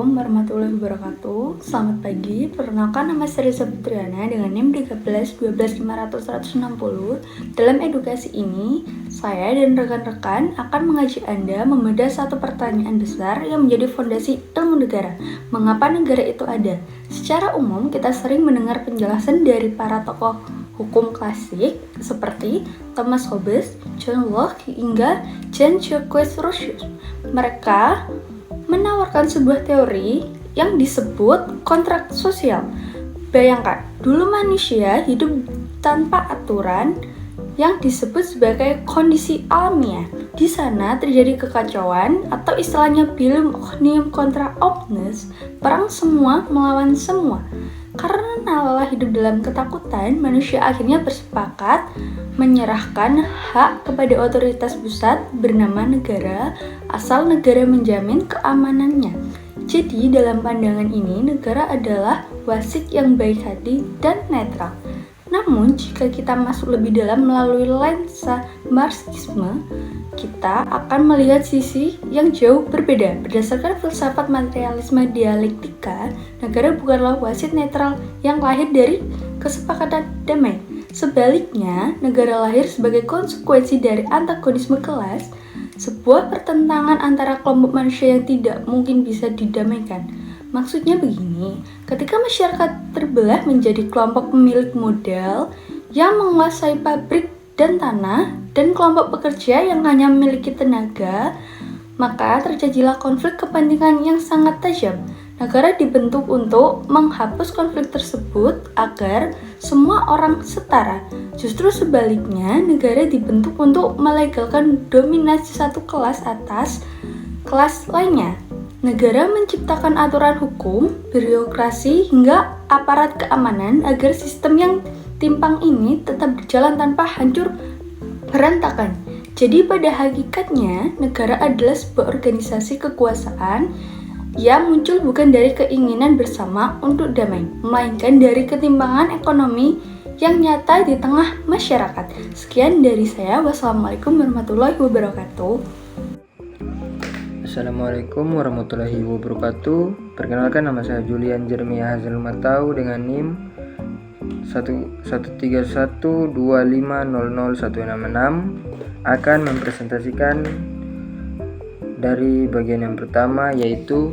Assalamualaikum warahmatullahi wabarakatuh. Selamat pagi, perkenalkan nama saya Risa Putriana dengan NIM 13 Dalam edukasi ini, saya dan rekan-rekan akan mengajak Anda membedah satu pertanyaan besar yang menjadi fondasi ilmu negara. Mengapa negara itu ada? Secara umum, kita sering mendengar penjelasan dari para tokoh hukum klasik seperti Thomas Hobbes, John Locke, hingga Jean-Jacques Rousseau. Mereka menawarkan sebuah teori yang disebut kontrak sosial. Bayangkan, dulu manusia hidup tanpa aturan yang disebut sebagai kondisi alamiah. Di sana terjadi kekacauan atau istilahnya bellum omnium contra omnes, perang semua melawan semua. Karena lelah hidup dalam ketakutan, manusia akhirnya bersepakat menyerahkan hak kepada otoritas pusat bernama negara, asal negara menjamin keamanannya. Jadi dalam pandangan ini, negara adalah wasit yang baik hati dan netral. Namun jika kita masuk lebih dalam melalui lensa Marxisme, kita akan melihat sisi yang jauh berbeda. Berdasarkan filsafat materialisme dialektika, negara bukanlah wasit netral yang lahir dari kesepakatan damai. Sebaliknya, negara lahir sebagai konsekuensi dari antagonisme kelas, sebuah pertentangan antara kelompok manusia yang tidak mungkin bisa didamaikan. Maksudnya begini, ketika masyarakat terbelah menjadi kelompok pemilik modal yang menguasai pabrik dan tanah, dan kelompok pekerja yang hanya memiliki tenaga, maka terjadilah konflik kepentingan yang sangat tajam. Negara dibentuk untuk menghapus konflik tersebut agar semua orang setara. Justru sebaliknya, negara dibentuk untuk melegalkan dominasi satu kelas atas kelas lainnya. Negara menciptakan aturan hukum, birokrasi, hingga aparat keamanan agar sistem yang timpang ini tetap berjalan tanpa hancur berantakan. Jadi pada hakikatnya, negara adalah sebuah organisasi kekuasaan yang muncul bukan dari keinginan bersama untuk damai, melainkan dari ketimpangan ekonomi yang nyata di tengah masyarakat. Sekian dari saya. Wassalamualaikum warahmatullahi wabarakatuh. Assalamualaikum warahmatullahi wabarakatuh. Perkenalkan, nama saya Julian Jeremiah Hazal Matau dengan NIM 13125001666 akan mempresentasikan dari bagian yang pertama, yaitu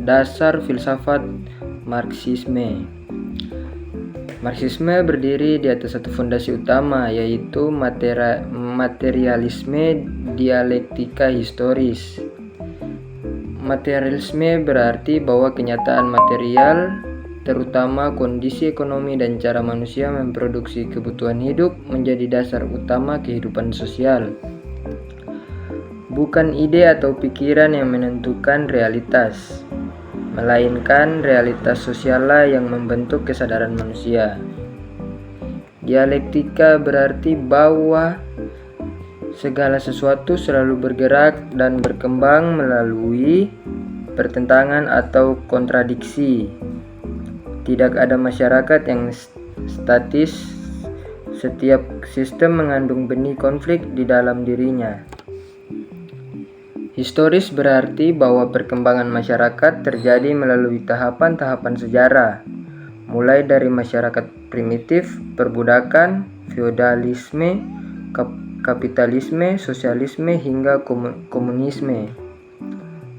dasar filsafat Marxisme. Marxisme berdiri di atas satu fondasi utama, yaitu materialisme dialektika historis. Materialisme berarti bahwa kenyataan material, terutama kondisi ekonomi dan cara manusia memproduksi kebutuhan hidup, menjadi dasar utama kehidupan sosial. Bukan ide atau pikiran yang menentukan realitas, melainkan realitas sosiallah yang membentuk kesadaran manusia. Dialektika berarti bahwa segala sesuatu selalu bergerak dan berkembang melalui pertentangan atau kontradiksi. Tidak ada masyarakat yang statis. Setiap sistem mengandung benih konflik di dalam dirinya. Historis berarti bahwa perkembangan masyarakat terjadi melalui tahapan-tahapan sejarah, mulai dari masyarakat primitif, perbudakan, feodalisme, kapitalisme, sosialisme, hingga komunisme.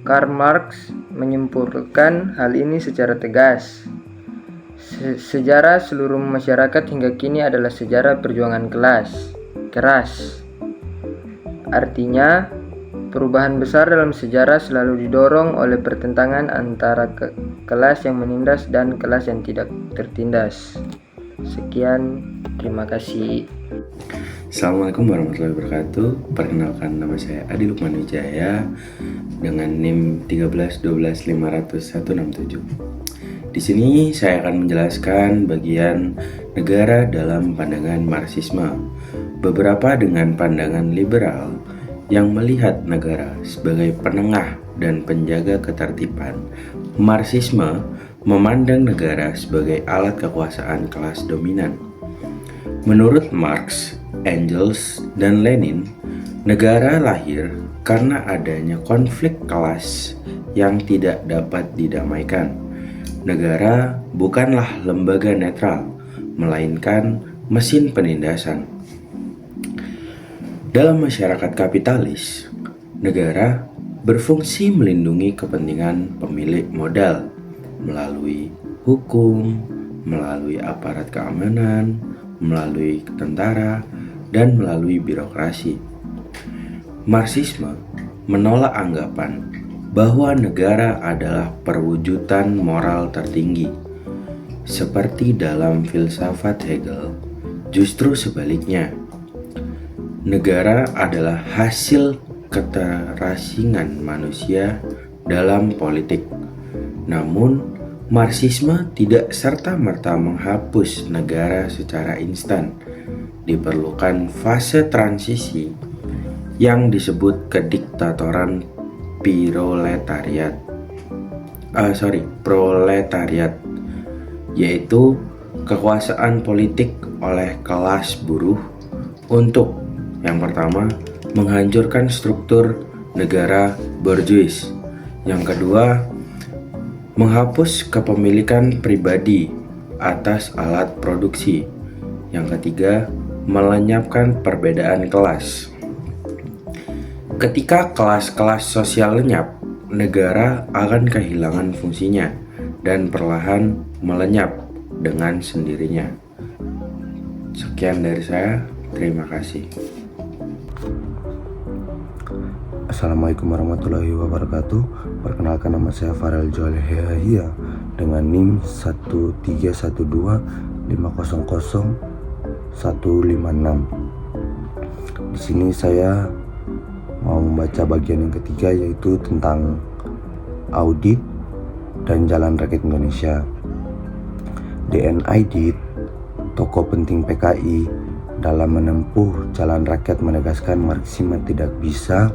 Karl Marx menyimpulkan hal ini secara tegas. Sejarah seluruh masyarakat hingga kini adalah sejarah perjuangan keras. Artinya, perubahan besar dalam sejarah selalu didorong oleh pertentangan antara kelas yang menindas dan kelas yang tidak tertindas. Sekian, terima kasih. Assalamualaikum warahmatullahi wabarakatuh. Perkenalkan, nama saya Adi Lukman Wijaya dengan NIM 13 Di sini saya akan menjelaskan bagian negara dalam pandangan Marxisme. Beberapa dengan pandangan liberal yang melihat negara sebagai penengah dan penjaga ketertiban. Marxisme memandang negara sebagai alat kekuasaan kelas dominan. Menurut Marx, Engels, dan Lenin, negara lahir karena adanya konflik kelas yang tidak dapat didamaikan. Negara bukanlah lembaga netral, melainkan mesin penindasan. Dalam masyarakat kapitalis, negara berfungsi melindungi kepentingan pemilik modal melalui hukum, melalui aparat keamanan, melalui tentara, dan melalui birokrasi. Marxisme menolak anggapan bahwa negara adalah perwujudan moral tertinggi. Seperti dalam filsafat Hegel, justru sebaliknya. Negara adalah hasil keterasingan manusia dalam politik. Namun, Marxisme tidak serta-merta menghapus negara secara instan. Diperlukan fase transisi yang disebut kediktatoran proletariat, yaitu kekuasaan politik oleh kelas buruh untuk yang pertama menghancurkan struktur negara borjuis, yang kedua menghapus kepemilikan pribadi atas alat produksi, yang ketiga melenyapkan perbedaan kelas. Ketika kelas-kelas sosial lenyap, negara akan kehilangan fungsinya dan perlahan melenyap dengan sendirinya. Sekian dari saya, terima kasih. Assalamualaikum warahmatullahi wabarakatuh. Perkenalkan, nama saya Farel Joel Hehahia dengan NIM 1312500156156. Di sini saya mau membaca bagian yang ketiga, yaitu tentang audit dan Jalan Rakyat Indonesia. DN Aidit, tokoh penting PKI, dalam menempuh jalan rakyat menegaskan Marxisme tidak bisa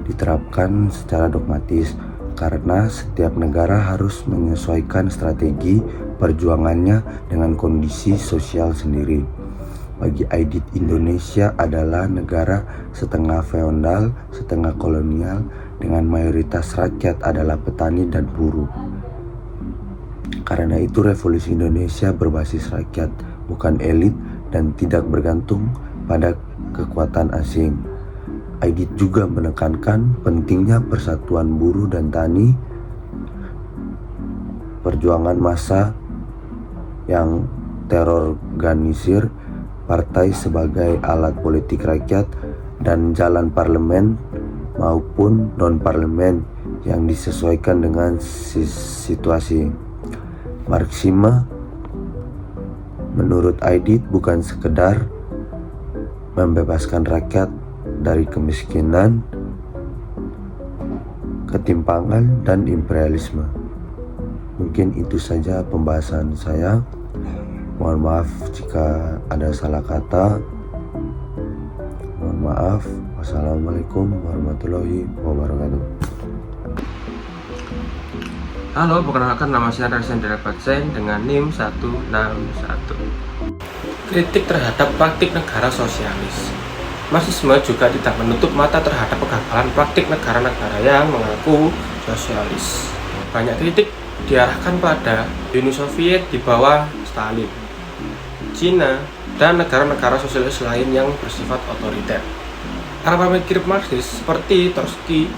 diterapkan secara dogmatis karena setiap negara harus menyesuaikan strategi perjuangannya dengan kondisi sosial sendiri. Bagi Aidit, Indonesia adalah negara setengah feodal, setengah kolonial, dengan mayoritas rakyat adalah petani dan buruh. Karena itu revolusi Indonesia berbasis rakyat, bukan elit, dan tidak bergantung pada kekuatan asing. Aidit juga menekankan pentingnya persatuan buruh dan tani, perjuangan massa yang terorganisir, partai sebagai alat politik rakyat, dan jalan parlemen maupun non-parlemen yang disesuaikan dengan situasi. Marxisme menurut Aidit bukan sekedar membebaskan rakyat dari kemiskinan, ketimpangan, dan imperialisme. Mungkin itu saja pembahasan saya. Mohon maaf jika ada salah kata. Mohon maaf. Wassalamualaikum warahmatullahi wabarakatuh. Halo, perkenalkan nama saya Rarsendra Batsen dengan NIM 161. Kritik terhadap praktik negara sosialis. Marxisme juga tidak menutup mata terhadap kegagalan praktik negara-negara yang mengaku sosialis. Banyak kritik diarahkan pada Uni Soviet di bawah Stalin, Cina, dan negara-negara sosialis lain yang bersifat otoriter. Para pemikir Marxis seperti Trotsky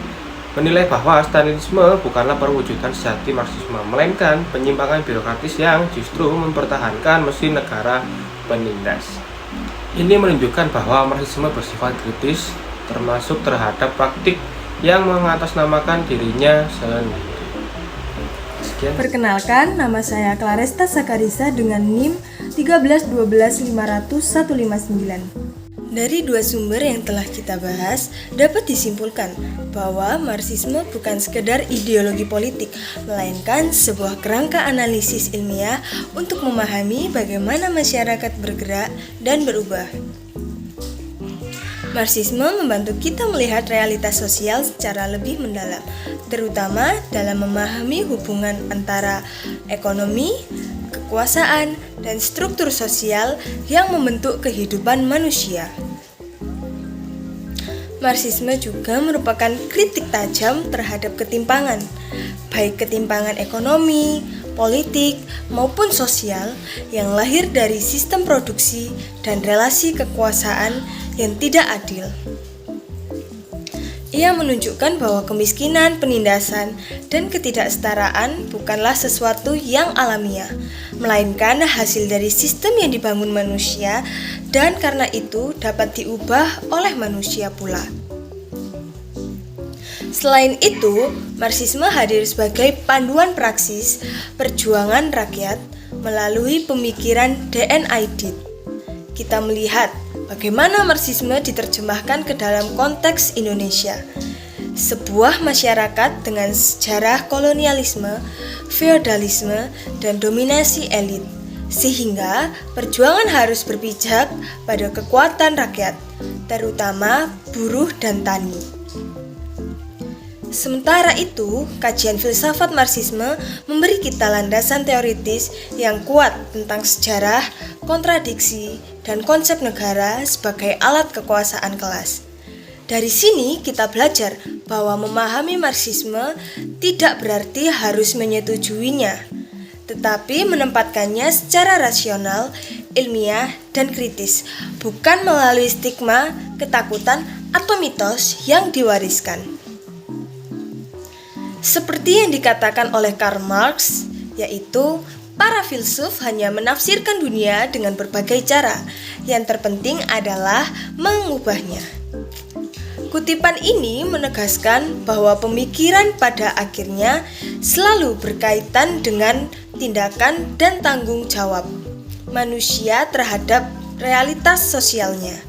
menilai bahwa Stalinisme bukanlah perwujudan sejati Marxisme, melainkan penyimpangan birokratis yang justru mempertahankan mesin negara penindas. Ini menunjukkan bahwa Marxisme bersifat kritis, termasuk terhadap praktik yang mengatasnamakan dirinya sendiri. Sekian. Perkenalkan, nama saya Claresta Sakarisa dengan NIM 13125001559. Dari dua sumber yang telah kita bahas, dapat disimpulkan bahwa Marxisme bukan sekedar ideologi politik, melainkan sebuah kerangka analisis ilmiah untuk memahami bagaimana masyarakat bergerak dan berubah. Marxisme membantu kita melihat realitas sosial secara lebih mendalam, terutama dalam memahami hubungan antara ekonomi, kekuasaan, dan struktur sosial yang membentuk kehidupan manusia. Marxisme juga merupakan kritik tajam terhadap ketimpangan, baik ketimpangan ekonomi, politik, maupun sosial yang lahir dari sistem produksi dan relasi kekuasaan yang tidak adil. Ia menunjukkan bahwa kemiskinan, penindasan, dan ketidaksetaraan bukanlah sesuatu yang alamiah, melainkan hasil dari sistem yang dibangun manusia dan karena itu dapat diubah oleh manusia pula. Selain itu, Marxisme hadir sebagai panduan praksis perjuangan rakyat melalui pemikiran D.N. Aidit. Kita melihat bagaimana Marxisme diterjemahkan ke dalam konteks Indonesia, sebuah masyarakat dengan sejarah kolonialisme, feodalisme, dan dominasi elit, sehingga perjuangan harus berpijak pada kekuatan rakyat, terutama buruh dan tani. Sementara itu, kajian filsafat Marxisme memberi kita landasan teoritis yang kuat tentang sejarah, kontradiksi, dan konsep negara sebagai alat kekuasaan kelas. Dari sini kita belajar bahwa memahami Marxisme tidak berarti harus menyetujuinya, tetapi menempatkannya secara rasional, ilmiah, dan kritis, bukan melalui stigma, ketakutan, atau mitos yang diwariskan. Seperti yang dikatakan oleh Karl Marx, yaitu para filsuf hanya menafsirkan dunia dengan berbagai cara, yang terpenting adalah mengubahnya. Kutipan ini menegaskan bahwa pemikiran pada akhirnya selalu berkaitan dengan tindakan dan tanggung jawab manusia terhadap realitas sosialnya.